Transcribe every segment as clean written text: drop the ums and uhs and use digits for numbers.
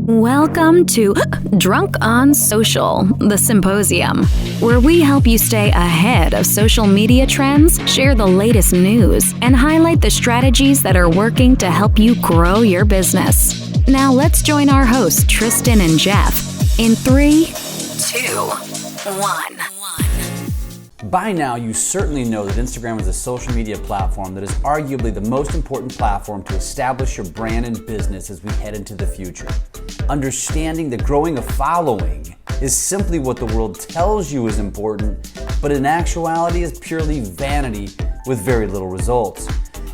Welcome to Drunk on Social, the Symposium, where we help you stay ahead of social media trends, share the latest news, and highlight the strategies that are working to help you grow your business. Now let's join our hosts, Tristan and Jeff, in 3, 2, 1. By now, you certainly know that Instagram is a social media platform that is arguably the most important platform to establish your brand and business as we head into the future. Understanding that growing a following is simply what the world tells you is important, but in actuality is purely vanity with very little results.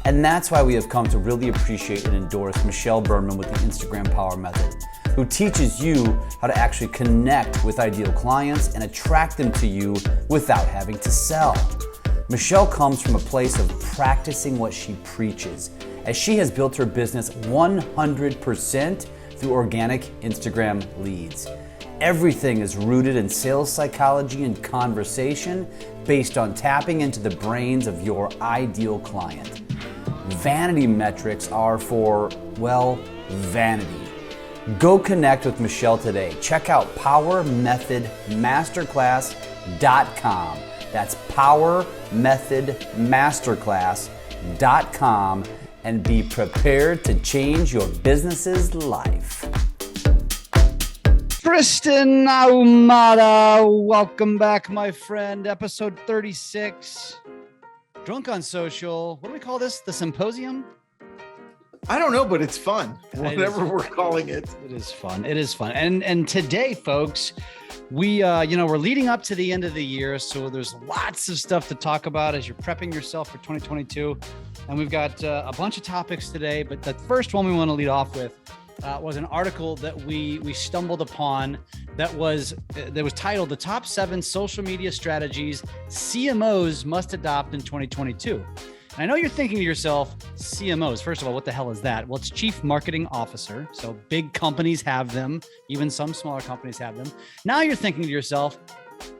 And that's why we have come to really appreciate and endorse Michelle Berman with the Instagram Power Method, who teaches you how to actually connect with ideal clients and attract them to you without having to sell. Michelle comes from a place of practicing what she preaches, as she has built her business 100% through organic Instagram leads. Everything is rooted in sales psychology and conversation based on tapping into the brains of your ideal client. Vanity metrics are for, well, vanity. Go connect with Michelle today. Check out powermethodmasterclass.com. That's powermethodmasterclass.com, and be prepared to change your business's life. Tristan, Ahumada, welcome back, my friend. Episode 36. Drunk on Social. What do we call this? The Symposium? I don't know, but it's fun. Whatever we're calling it. It is fun. It is fun. And today, folks, we're leading up to the end of the year, so there's lots of stuff to talk about as you're prepping yourself for 2022. And we've got a bunch of topics today, but the first one we want to lead off with was an article that we stumbled upon that was titled "The Top 7 Social Media Strategies CMOs Must Adopt in 2022." And I know you're thinking to yourself, CMOs, first of all, what the hell is that? Well, it's Chief Marketing Officer. So big companies have them. Even some smaller companies have them. Now you're thinking to yourself,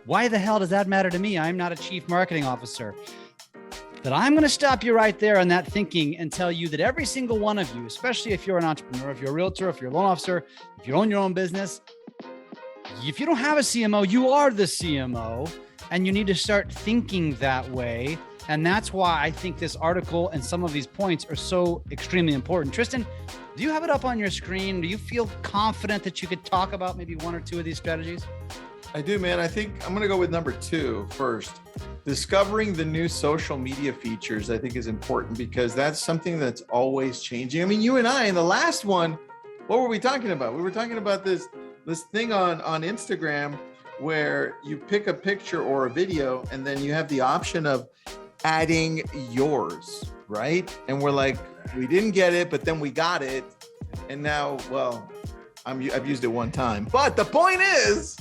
why the hell does that matter to me? I'm not a Chief Marketing Officer. But I'm going to stop you right there on that thinking and tell you that every single one of you, especially if you're an entrepreneur, if you're a realtor, if you're a loan officer, if you own your own business, if you don't have a CMO, you are the CMO, and you need to start thinking that way. And that's why I think this article and some of these points are so extremely important. Tristan, do you have it up on your screen? Do you feel confident that you could talk about maybe one or two of these strategies? I do, man. I think I'm going to go with number 2 first. Discovering the new social media features, I think, is important because that's something that's always changing. I mean, you and I in the last one, what were we talking about? We were talking about this thing on Instagram where you pick a picture or a video and then you have the option of adding yours, right? And we're like, we didn't get it, but then we got it. And now, well, I've used it one time. But the point is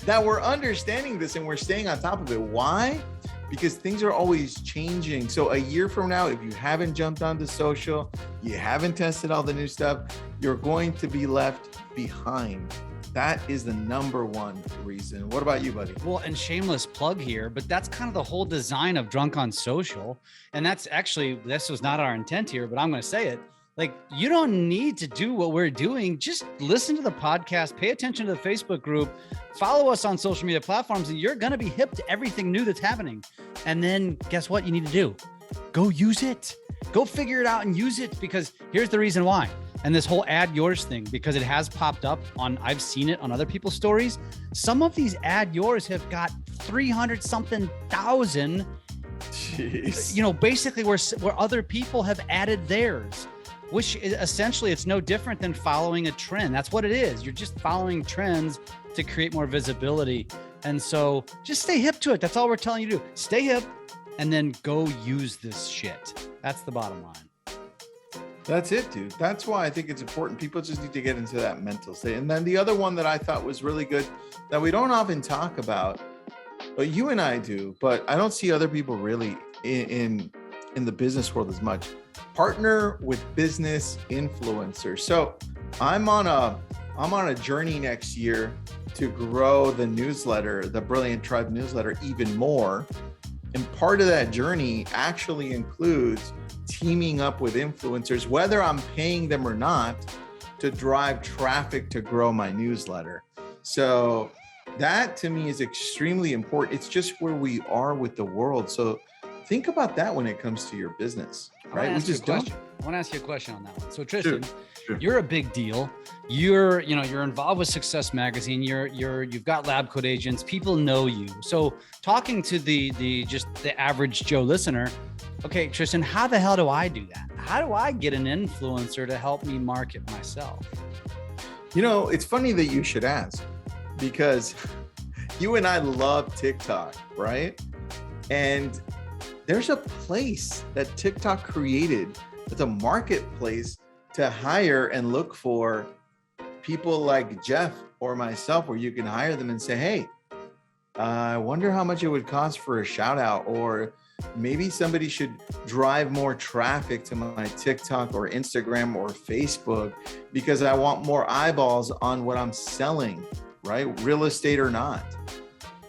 that we're understanding this and we're staying on top of it. Why? Because things are always changing. So a year from now, if you haven't jumped onto social, you haven't tested all the new stuff, you're going to be left behind. That is the number one reason. What about you, buddy? Well, and shameless plug here, but that's kind of the whole design of Drunk on Social. And that's actually, this was not our intent here, but I'm going to say it. Like, you don't need to do what we're doing. Just listen to the podcast, pay attention to the Facebook group, follow us on social media platforms, and you're going to be hip to everything new that's happening. And then guess what you need to do? Go use it. Go figure it out and use it, because here's the reason why. And this whole add yours thing, because it has popped up I've seen it on other people's stories. Some of these add yours have got 300 something thousand, Jeez. Basically where other people have added theirs, which is essentially, it's no different than following a trend. That's what it is. You're just following trends to create more visibility. And so just stay hip to it. That's all we're telling you to do. Stay hip and then go use this shit. That's the bottom line. That's it, dude. That's why I think it's important. People just need to get into that mental state. And then the other one that I thought was really good that we don't often talk about, but you and I do, but I don't see other people really in the business world as much. Partner with business influencers. So I'm on a journey next year to grow the newsletter, the Brilliant Tribe newsletter, even more. And part of that journey actually includes teaming up with influencers, whether I'm paying them or not, to drive traffic to grow my newsletter. So that to me is extremely important. It's just where we are with the world. So think about that when it comes to your business, right? We just don't. I want to ask you a question on that one. So Tristan, Sure. you're a big deal. You're involved with Success Magazine. You've got Lab Coat Agents. People know you. So talking to the average Joe listener, okay, Tristan, how the hell do I do that? How do I get an influencer to help me market myself? It's funny that you should ask, because you and I love TikTok, right? And there's a place that TikTok created. It's a marketplace to hire and look for people like Jeff or myself, where you can hire them and say, hey, I wonder how much it would cost for a shout out, or maybe somebody should drive more traffic to my TikTok or Instagram or Facebook because I want more eyeballs on what I'm selling, right? Real estate or not.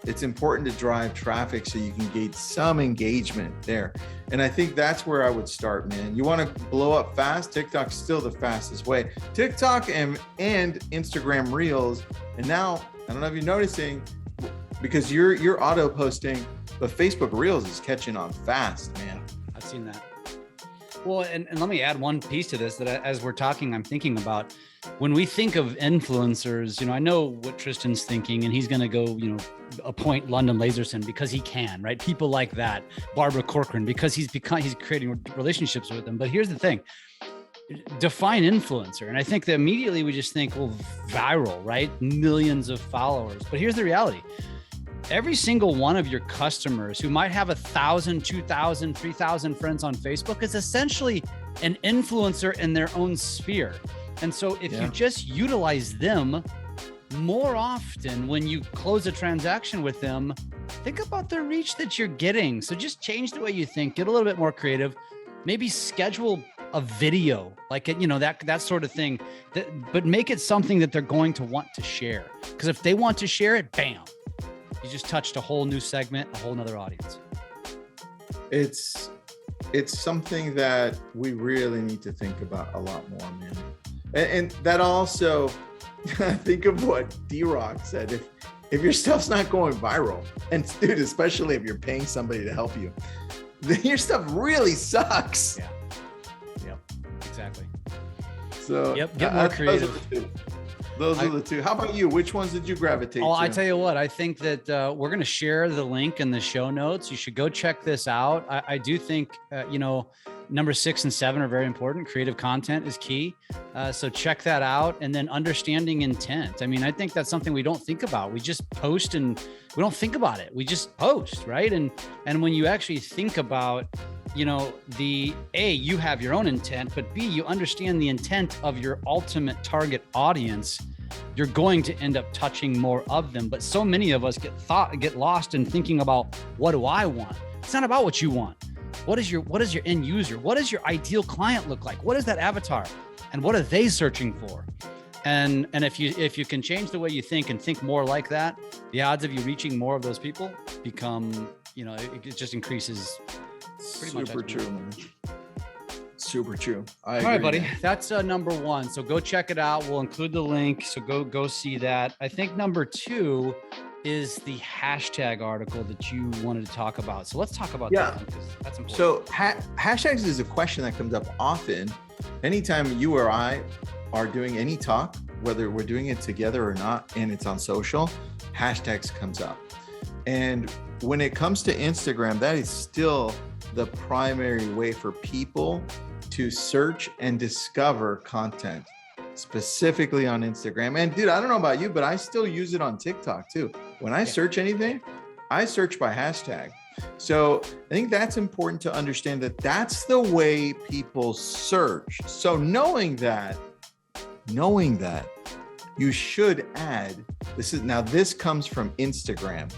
It's important to drive traffic so you can gauge some engagement there. And I think that's where I would start, man. You want to blow up fast? TikTok's still the fastest way. TikTok and Instagram Reels. And now, I don't know if you're noticing, because you're auto posting, but Facebook Reels is catching on fast, man. I've seen that. Well, and let me add one piece to this that as we're talking, I'm thinking about when we think of influencers, I know what Tristan's thinking, and he's going to go, appoint London Laserson because he can, right? People like that, Barbara Corcoran, because he's creating relationships with them. But here's the thing, define influencer. And I think that immediately we just think, well, viral, right? Millions of followers. But here's the reality. Every single one of your customers who might have 1,000, 2,000, 3,000 friends on Facebook is essentially an influencer in their own sphere. And so if you just utilize them more often when you close a transaction with them, think about the reach that you're getting. So just change the way you think, get a little bit more creative, maybe schedule a video, like, that sort of thing, but make it something that they're going to want to share. Because if they want to share it, bam, you just touched a whole new segment, a whole nother audience. It's something that we really need to think about a lot more, man. And that also, think of what D-Rock said. If your stuff's not going viral, and dude, especially if you're paying somebody to help you, then your stuff really sucks. Yeah. Yep. Exactly. So get more creative. Those are the two. How about you? Which ones did you gravitate to? I tell you what, I think that we're going to share the link in the show notes. You should go check this out. I do think, number 6 and 7 are very important. Creative content is key. So check that out. And then understanding intent. I mean, I think that's something we don't think about. We just post and we don't think about it. We just post, right? And when you actually think about, you have your own intent, but B, you understand the intent of your ultimate target audience, you're going to end up touching more of them. But so many of us get lost in thinking about, what do I want? It's not about what you want. What is your end user? What does your ideal client look like? What is that avatar? And what are they searching for? And if you can change the way you think and think more like that, the odds of you reaching more of those people become, it just increases. Super true, man. Super true. All right, buddy. That's number 1. So go check it out. We'll include the link. So go see that. I think number 2 is the hashtag article that you wanted to talk about. So let's talk about that one, because that's important. So hashtags is a question that comes up often. Anytime you or I are doing any talk, whether we're doing it together or not, and it's on social, hashtags comes up. And when it comes to Instagram, that is still the primary way for people to search and discover content, specifically on Instagram. And dude, I don't know about you, but I still use it on TikTok too. When I search anything, I search by hashtag. So I think that's important to understand, that that's the way people search. So knowing that, you should add, this comes from Instagram.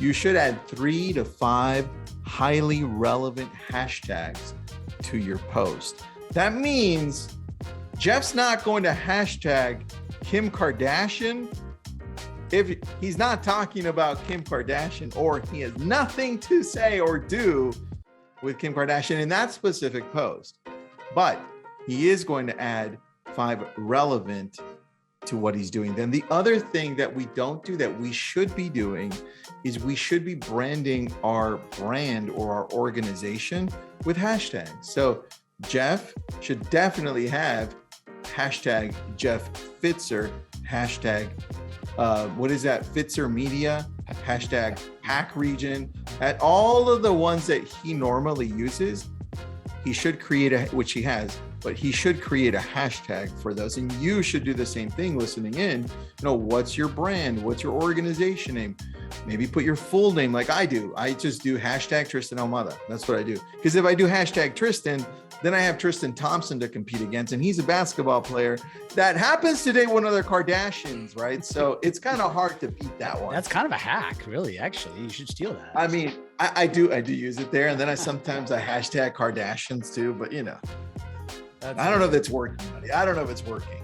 You should add 3 to 5 highly relevant hashtags to your post. That means Jeff's not going to hashtag Kim Kardashian if he's not talking about Kim Kardashian, or he has nothing to say or do with Kim Kardashian in that specific post. But he is going to add 5 relevant to what he's doing. Then the other thing that we don't do that we should be doing is we should be branding our brand or our organization with hashtags. So Jeff should definitely have hashtag Jeff Pfitzer, hashtag what is that? Pfitzer Media, hashtag Hack Region. At all of the ones that he normally uses, he should create which he has, but he should create a hashtag for those. And you should do the same thing listening in. What's your brand? What's your organization name? Maybe put your full name like I do. I just do hashtag Tristan Ahumada. That's what I do. Because if I do hashtag Tristan, then I have Tristan Thompson to compete against, and he's a basketball player that happens to date one of the Kardashians, right? So it's kind of hard to beat that one. That's kind of a hack, really. Actually, you should steal that. I mean, I do use it there, and then I hashtag Kardashians too. But I don't know if it's working, buddy. I don't know if it's working.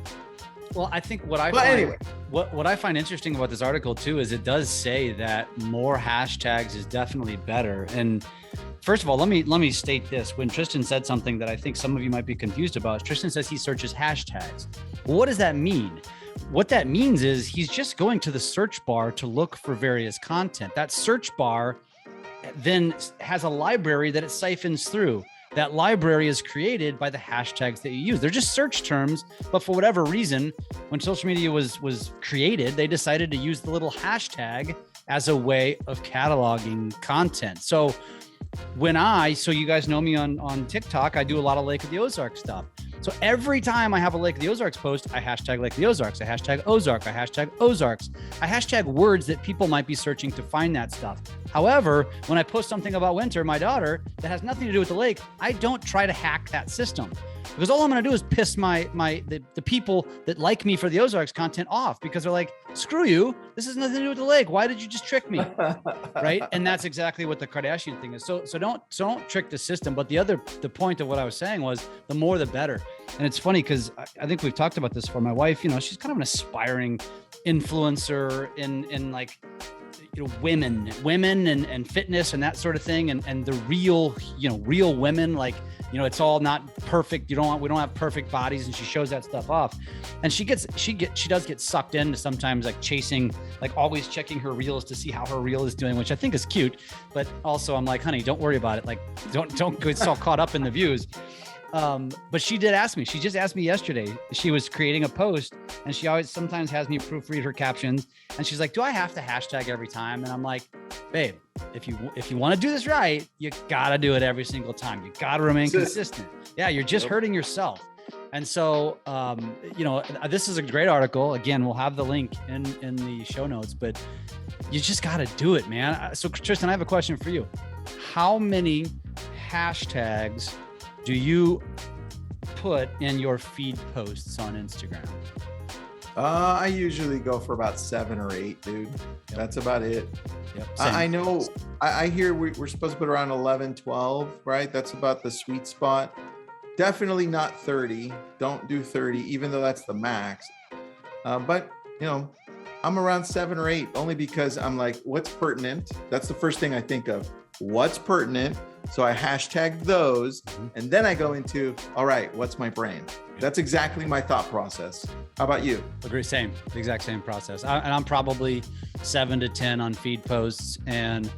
Well, I think what I find interesting about this article too is it does say that more hashtags is definitely better. And first of all, let me state this. When Tristan said something that I think some of you might be confused about, Tristan says he searches hashtags. Well, what does that mean? What that means is he's just going to the search bar to look for various content. That search bar then has a library that it siphons through. That library is created by the hashtags that you use. They're just search terms, but for whatever reason, when social media was created, they decided to use the little hashtag as a way of cataloging content. So you guys know me on TikTok, I do a lot of Lake of the Ozarks stuff. So every time I have a Lake of the Ozarks post, I hashtag Lake of the Ozarks, I hashtag Ozark, I hashtag Ozarks, I hashtag words that people might be searching to find that stuff. However, when I post something about Winter, my daughter, that has nothing to do with the lake, I don't try to hack that system. Because all I'm going to do is piss the people that like me for the Ozarks content off, because they're like, screw you. This has nothing to do with the lake. Why did you just trick me? Right. And that's exactly what the Kardashian thing is. So don't trick the system. But the point of what I was saying was the more, the better. And it's funny because I think we've talked about this for my wife, she's kind of an aspiring influencer in like, women and fitness and that sort of thing. And the real women, like, it's all not perfect. We don't have perfect bodies, and she shows that stuff off. And she does get sucked into sometimes like chasing, like always checking her reels to see how her reel is doing, which I think is cute. But also I'm like, honey, don't worry about it. Like, don't get so caught up in the views. But she did ask me, she just asked me yesterday, she was creating a post, and she always sometimes has me proofread her captions. And she's like, do I have to hashtag every time? And I'm like, babe, if you want to do this right, you got to do it every single time. You got to remain consistent. Yeah. You're just hurting yourself. And so, this is a great article. Again, we'll have the link in the show notes, but you just got to do it, man. So Tristan, I have a question for you. How many hashtags do you put in your feed posts on Instagram? I usually go for about 7 or 8, dude. Yep. That's about it. Yep. I know. I hear we're supposed to put around 11, 12, right? That's about the sweet spot. Definitely not 30. Don't do 30, even though that's the max. But I'm around 7 or 8, only because I'm like, what's pertinent? That's the first thing I think of. What's pertinent? So I hashtag those, and then I go into, all right, what's my brand? That's exactly my thought process. How about you? Agree, the exact same process. And I'm probably 7 to 10 on feed posts, and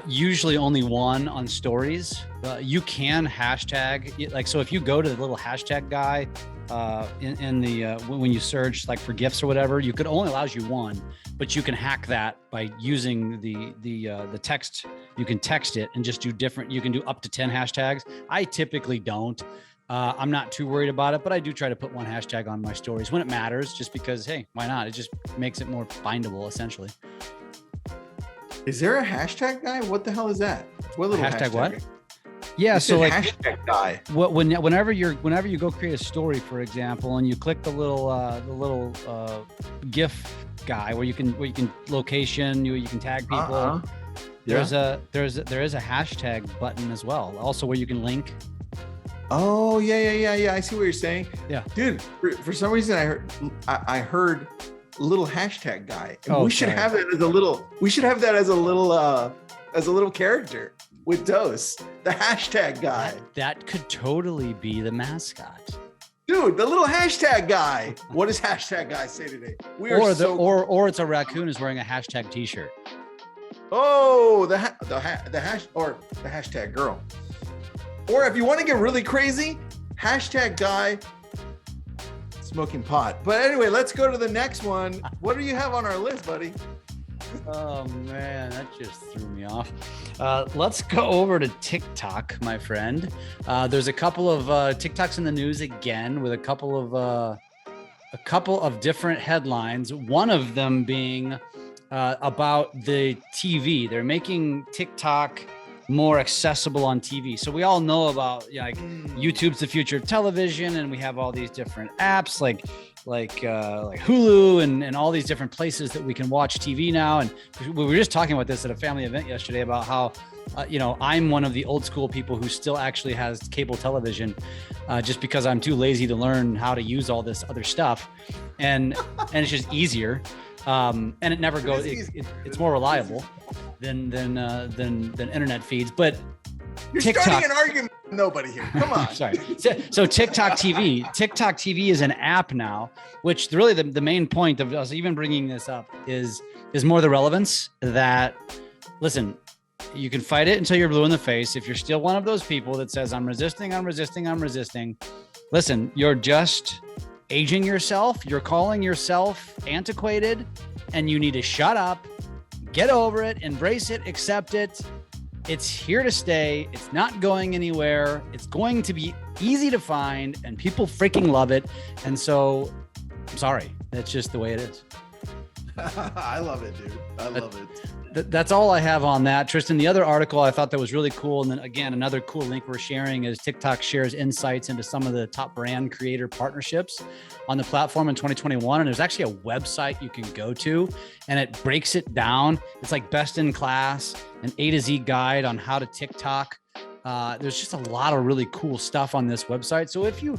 usually only 1 on stories. You can hashtag, like, so if you go to the little hashtag guy when you search like for GIFs or whatever, it only allows you 1, but you can hack that by using the text. You can text it and just do different. You can do up to 10 hashtags. I typically don't. I'm not too worried about it, but I do try to put 1 hashtag on my stories when it matters, just because, hey, why not? It just makes it more findable, essentially. Is there a hashtag guy? What the hell is that? What little hashtag? What? Yeah, so like hashtag guy. Whenever you go create a story, for example, and you click the little GIF guy where you can location, you can tag people. There is a hashtag button as well, also where you can link. Oh yeah. I see what you're saying. Yeah, dude. For some reason, I heard little hashtag guy. And we should have that as a little. We should have that as a little character with Dose, the hashtag guy. That could totally be the mascot. Dude, the little hashtag guy. What does hashtag guy say today? Or it's a raccoon is wearing a hashtag t-shirt. Oh, the hashtag girl. Or if you want to get really crazy, hashtag guy smoking pot. But anyway, let's go to the next one. What do you have on our list, buddy? Oh man, that just threw me off. Let's go over to TikTok, my friend. There's a couple of TikToks in the news again with a couple of different headlines. One of them being about the TV. They're making TikTok more accessible on TV. So we all know about YouTube's the future of television, and we have all these different apps like Hulu and all these different places that we can watch TV now. And we were just talking about this at a family event yesterday about how I'm one of the old school people who still actually has cable television, just because I'm too lazy to learn how to use all this other stuff, and it's just easier. And it never goes. It's more reliable than internet feeds. But you're TikTok, starting an argument with nobody here. Come on. Sorry. So TikTok TV is an app now, which really the main point of us even bringing this up is more the relevance that, listen, you can fight it until you're blue in the face. If you're still one of those people that says, I'm resisting, listen, you're just aging yourself. You're calling yourself antiquated, and you need to shut up, get over it, embrace it, accept it. It's here to stay. It's not going anywhere. It's going to be easy to find, and people freaking love it. And so, I'm sorry. That's just the way it is. I love it, dude. I love it. That's all I have on that. Tristan, the other article I thought that was really cool, and then again, another cool link we're sharing is TikTok shares insights into some of the top brand creator partnerships on the platform in 2021. And there's actually a website you can go to, and it breaks it down. It's like best in class, an A to Z guide on how to TikTok. There's just a lot of really cool stuff on this website. So if you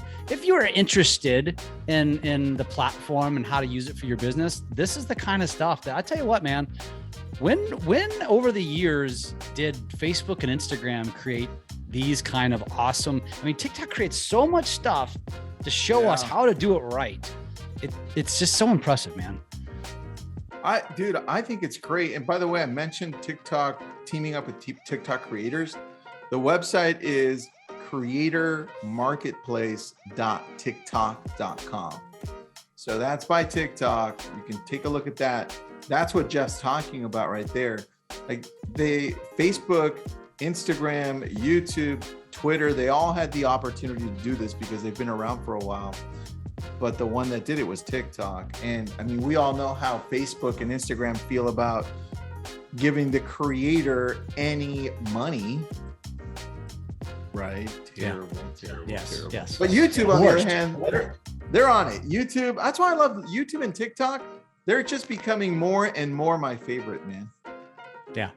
are interested in the platform and how to use it for your business, this is the kind of stuff that I tell you what, man, when over the years did Facebook and Instagram create these kind of awesome, TikTok creates so much stuff to show us how to do it right. It's just so impressive, man. I think it's great. And by the way, I mentioned TikTok teaming up with TikTok creators. The website is creatormarketplace.tiktok.com. So that's by TikTok. You can take a look at that. That's what Jeff's talking about right there. Like Facebook, Instagram, YouTube, Twitter, they all had the opportunity to do this because they've been around for a while. But the one that did it was TikTok. And we all know how Facebook and Instagram feel about giving the creator any money. Right? Terrible. Yes. But YouTube, on the other hand, they're on it. YouTube, that's why I love YouTube and TikTok. They're just becoming more and more my favorite, man. Yeah.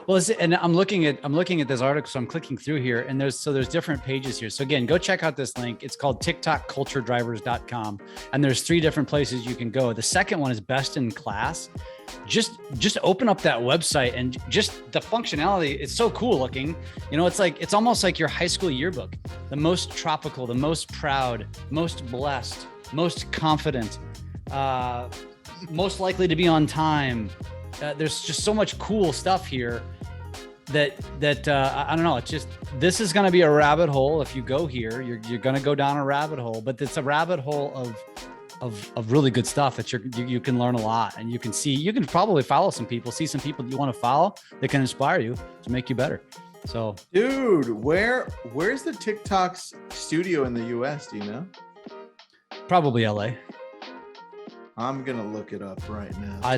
Well, and I'm looking at this article, so I'm clicking through here, and there's different pages here. So again, go check out this link. It's called TikTokCultureDrivers.com, and there's 3 different places you can go. The second one is best in class. Just open up that website, and just the functionality, it's so cool looking. It's almost like your high school yearbook. The most tropical, the most proud, most blessed, most confident, most likely to be on time. There's just so much cool stuff here that I don't know. It's just, this is going to be a rabbit hole. If you go here, you're going to go down a rabbit hole, but it's a rabbit hole of really good stuff that you can learn a lot, and you can probably follow some people, see some people that you want to follow that can inspire you to make you better. So, dude, where's the TikTok's studio in the US? Do you know? Probably LA. I'm gonna look it up right now. I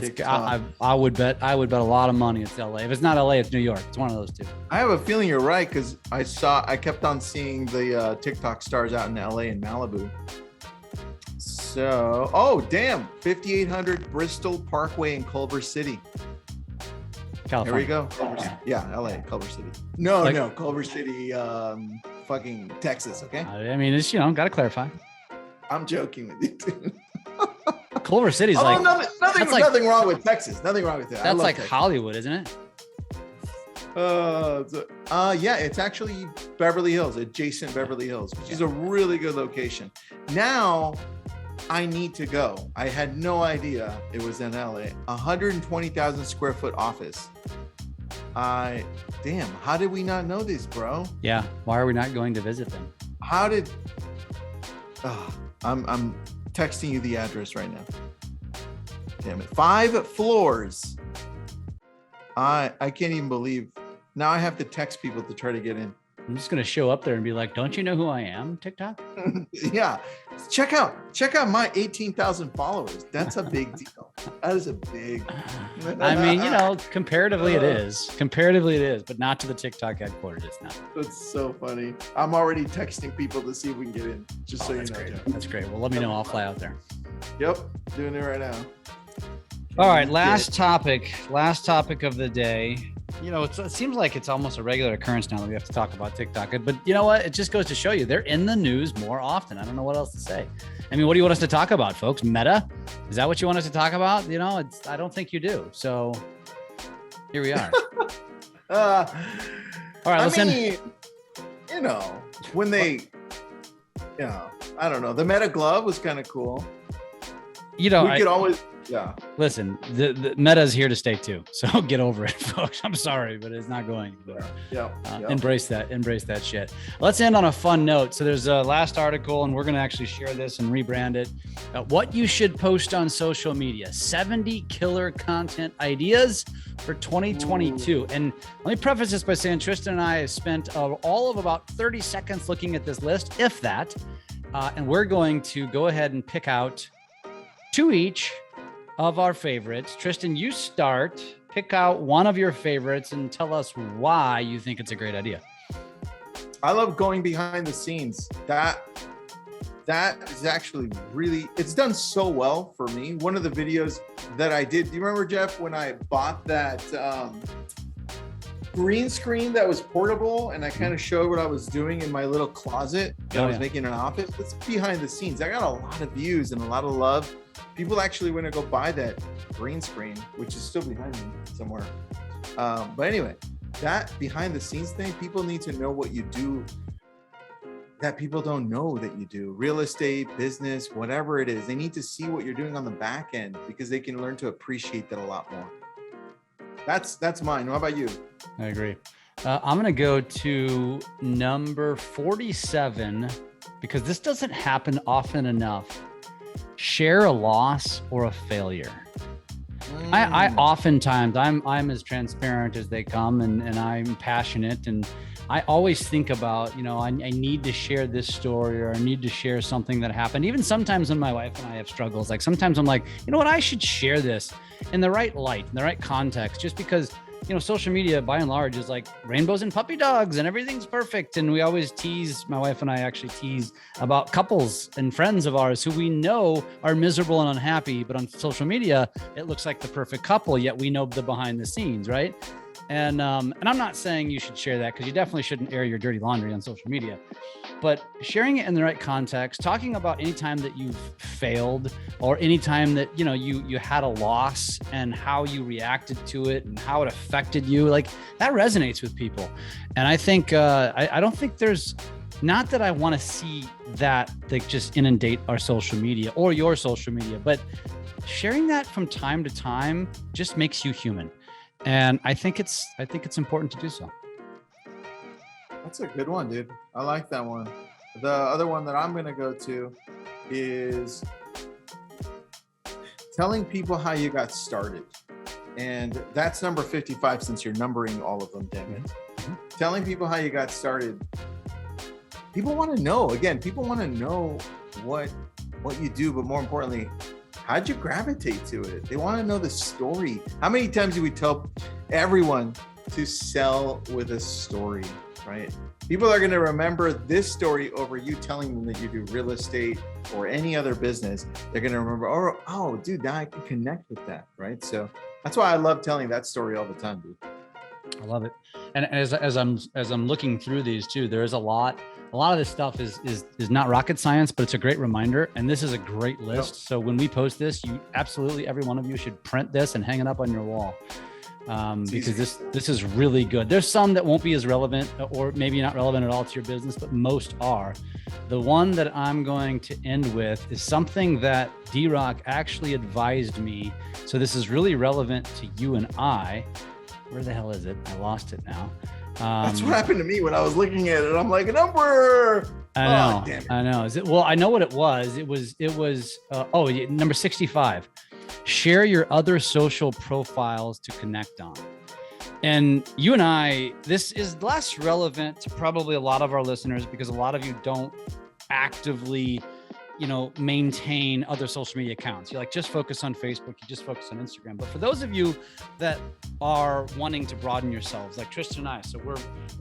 would bet a lot of money it's LA. If it's not LA, it's New York. It's one of those two. I have a feeling you're right, because I kept on seeing the TikTok stars out in LA and Malibu. So, oh damn, 5800 Bristol Parkway in Culver City. California. There we go. Yeah, LA, Culver City. No, Culver City, fucking Texas. Okay. It's got to clarify. I'm joking with you, dude. Culver City's nothing wrong with Texas. Nothing wrong with that. That's like Texas. Hollywood, isn't it? Yeah, it's actually Beverly Hills, adjacent Beverly Hills, which is a really good location. Now I need to go. I had no idea it was in LA. 120,000 square foot office. Damn, how did we not know this, bro? Yeah. Why are we not going to visit them? How did, I'm texting you the address right now. Damn it. 5 floors. I can't even believe. Now I have to text people to try to get in. I'm just going to show up there and be like, don't you know who I am, TikTok? Yeah. Check out my 18,000 followers. That's a big deal. That is a big. I mean, you know, comparatively it is, but not to the TikTok headquarters. It's not. That's so funny. I'm already texting people to see if we can get in, just so you know. Great. That's great. Well, let me know. I'll fly out there. Yep. Doing it right now. All right. Last topic of the day. You know, it seems like it's almost a regular occurrence now that we have to talk about TikTok. But you know what? It just goes to show you they're in the news more often. I don't know what else to say. I mean, what do you want us to talk about, folks? Meta? Is that what you want us to talk about? You know, I don't think you do. So here we are. All right. You know, when they, I don't know. The Meta glove was kind of cool. You know, we could always. Yeah. Listen, the Meta's here to stay too. So get over it, folks. I'm sorry, but it's not going. Embrace that shit. Let's end on a fun note. So there's a last article, and we're going to actually share this and rebrand it. What you should post on social media: 70 killer content ideas for 2022. Ooh. And let me preface this by saying Tristan and I have spent all of about 30 seconds looking at this list, if that. And we're going to go ahead and pick out 2 each of our favorites. Tristan, you start. Pick out one of your favorites and tell us why you think it's a great idea. I love going behind the scenes. That is actually really, it's done so well for me. One of the videos that I did, do you remember, Jeff, when I bought that green screen that was portable and I kind of showed what I was doing in my little closet and I was making an office? It's behind the scenes. I got a lot of views and a lot of love. People actually want to go buy that green screen, which is still behind me somewhere. But anyway, that behind the scenes thing, people need to know what you do that people don't know that you do. Real estate, business, whatever it is. They need to see what you're doing on the back end because they can learn to appreciate that a lot more. That's mine. How about you? I agree. I'm going to go to number 47 because this doesn't happen often enough. Share a loss or a failure. I oftentimes I'm as transparent as they come and I'm passionate and I always think about, you know, I need to share this story or I need to share something that happened. Even sometimes when my wife and I have struggles, like sometimes I'm like, you know what, I should share this in the right light, in the right context, just because, you know, social media by and large is like rainbows and puppy dogs and everything's perfect. And we always tease, my wife and I actually tease about couples and friends of ours who we know are miserable and unhappy, but on social media, it looks like the perfect couple, yet we know the behind the scenes, right? And I'm not saying you should share that because you definitely shouldn't air your dirty laundry on social media, but sharing it in the right context, talking about any time that you've failed or any time that, you know, you had a loss and how you reacted to it and how it affected you, like that resonates with people. And I think, I don't think there's, not that I want to see that like just inundate our social media or your social media, but sharing that from time to time just makes you human. And I think it's important to do so. That's a good one, dude. I like that one. The other one that I'm going to go to is telling people how you got started. And that's number 55 since you're numbering all of them, damn it. Mm-hmm. Telling people how you got started. People want to know, again, people want to know what you do, but more importantly, how'd you gravitate to it? They want to know the story. How many times do we tell everyone to sell with a story, right? People are going to remember this story over you telling them that you do real estate or any other business. They're going to remember, oh, dude, now I can connect with that, right? So that's why I love telling that story all the time, dude. I love it. And as I'm looking through these too, there is a lot of this stuff is not rocket science, but it's a great reminder. And this is a great list. Yep. So when we post this, you absolutely, every one of you should print this and hang it up on your wall. because this is really good. There's some that won't be as relevant, or maybe not relevant at all to your business, but most are. The one that I'm going to end with is something that D-Rock actually advised me. So this is really relevant to you and I. Where the hell is it? I lost it now. That's what happened to me when I was looking at it. I'm like, a number. I know. Oh, damn it. I know. Well, I know what it was. It was number 65. Share your other social profiles to connect on. And you and I, this is less relevant to probably a lot of our listeners because a lot of you don't actively, maintain other social media accounts. You just focus on Facebook, you just focus on Instagram. But for those of you that are wanting to broaden yourselves, like Tristan and I, so we're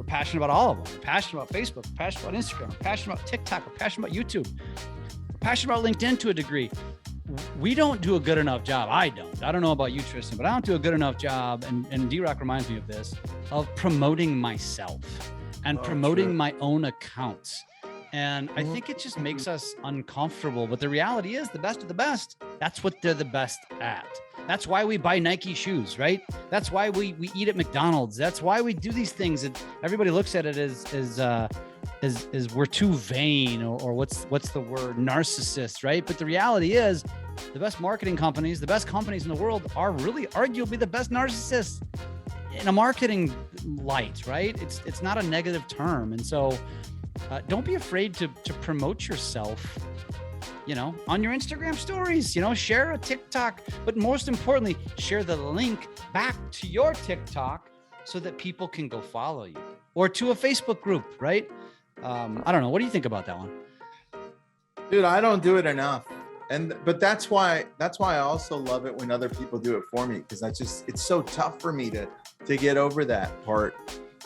passionate about all of them. We're passionate about Facebook, we're passionate about Instagram, we're passionate about TikTok, we're passionate about YouTube, we're passionate about LinkedIn to a degree. We don't do a good enough job. I don't know about you, Tristan, but I don't do a good enough job. And D-Rock reminds me of this, of promoting myself and promoting my own accounts. And I think it just makes us uncomfortable. But the reality is the best of the best, that's what they're the best at. That's why we buy Nike shoes, right? That's why we eat at McDonald's. That's why we do these things. And everybody looks at it as we're too vain or what's the word, narcissist, right? But the reality is the best marketing companies, the best companies in the world are really arguably the best narcissists in a marketing light, right? It's not a negative term. And so don't be afraid to promote yourself, on your Instagram stories, share a TikTok, but most importantly, share the link back to your TikTok so that people can go follow you, or to a Facebook group, right? I don't know. What do you think about that one? Dude, I don't do it enough. But that's why I also love it when other people do it for me, because it's so tough for me to get over that part.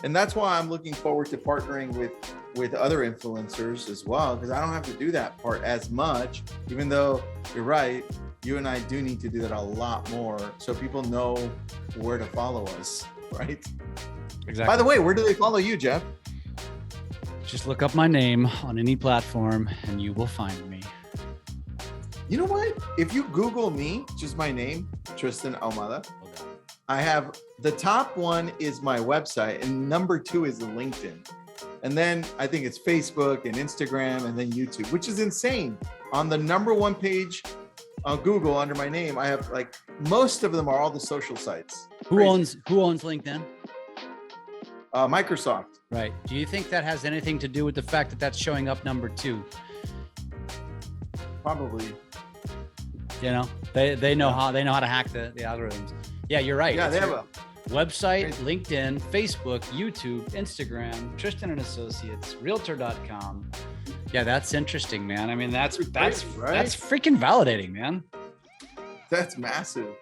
And that's why I'm looking forward to partnering with other influencers as well, because I don't have to do that part as much, even though you're right, you and I do need to do that a lot more so people know where to follow us, right? Exactly. By the way, where do they follow you, Jeff? Just look up my name on any platform and you will find me. You know what? If you Google me, just my name, Tristan Ahumada, I have the top one is my website and number 2 is the LinkedIn. And then I think it's Facebook and Instagram and then YouTube, which is insane. On the number 1 page on Google under my name, I have most of them are all the social sites. Who owns LinkedIn? Microsoft. Right. Do you think that has anything to do with the fact that that's showing up number 2? Probably. They know how to hack the algorithms. Yeah, you're right. Yeah, they have a website, LinkedIn, Facebook, YouTube, Instagram, Tristan and Associates, Realtor.com. Yeah, that's interesting, man. I mean, that's freaking validating, man. That's massive.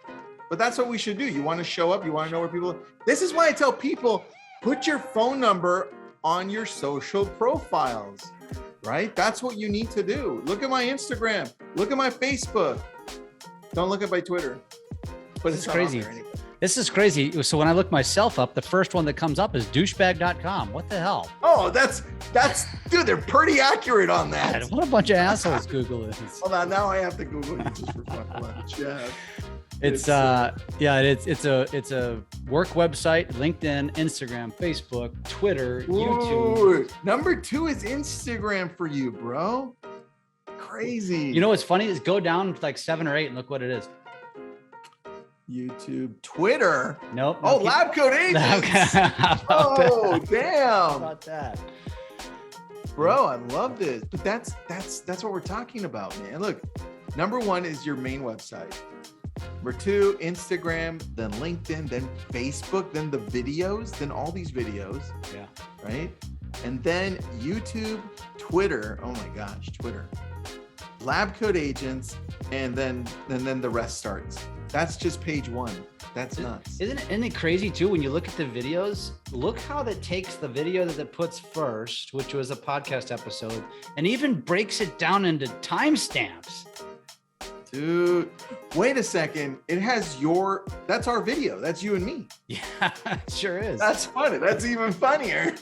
But that's what we should do. You want to show up. You want to know where people. This is why I tell people, put your phone number on your social profiles, right? That's what you need to do. Look at my Instagram. Look at my Facebook. Don't look at my Twitter. But it's crazy. This is crazy. So when I look myself up, the first one that comes up is douchebag.com. What the hell? Oh, that's dude, they're pretty accurate on that. God, what a bunch of assholes Google is. Hold on, now I have to Google you just for fun. Yeah. It's a work website, LinkedIn, Instagram, Facebook, Twitter, YouTube. Number 2 is Instagram for you, bro. Crazy. You know what's funny is go down 7 or 8 and look what it is. YouTube, Twitter. Nope. Oh, Lab Coat Agents. Oh, damn. How about that? Bro, I love this. But that's what we're talking about, man. Look, number 1 is your main website. Number 2, Instagram, then LinkedIn, then Facebook, then the videos, then all these videos. Yeah. Right? And then YouTube, Twitter. Oh my gosh, Twitter. Lab Coat Agents, and then the rest starts. That's just page 1. That's nuts. Isn't it crazy too when you look at the videos? Look how that takes the video that it puts first, which was a podcast episode, and even breaks it down into timestamps. Dude, wait a second. It has that's our video. That's you and me. Yeah, it sure is. That's funny. That's even funnier.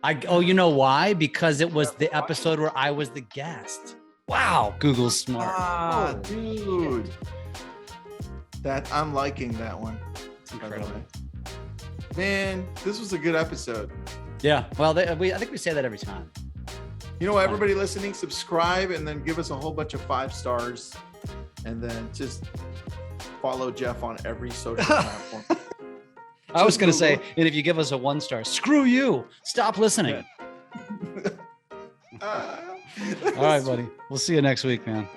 You know why? Because it was the episode where I was the guest. Wow, Google's smart. Dude. I'm liking that one. Incredible. Man, this was a good episode. Yeah. Well, I think we say that every time. You know, everybody listening, subscribe and then give us a whole bunch of 5 stars. And then just follow Jeff on every social platform. I was going to say, and if you give us a 1 star, screw you. Stop listening. All right, buddy. We'll see you next week, man.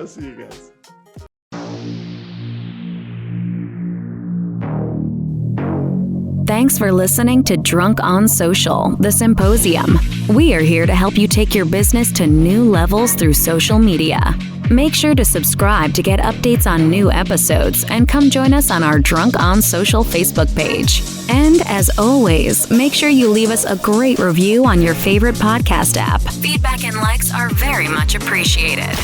See you guys. Thanks for listening to Drunk on Social, the Symposium. We are here to help you take your business to new levels through social media. Make sure to subscribe to get updates on new episodes and come join us on our Drunk on Social Facebook page. And as always, make sure you leave us a great review on your favorite podcast app. Feedback and likes are very much appreciated.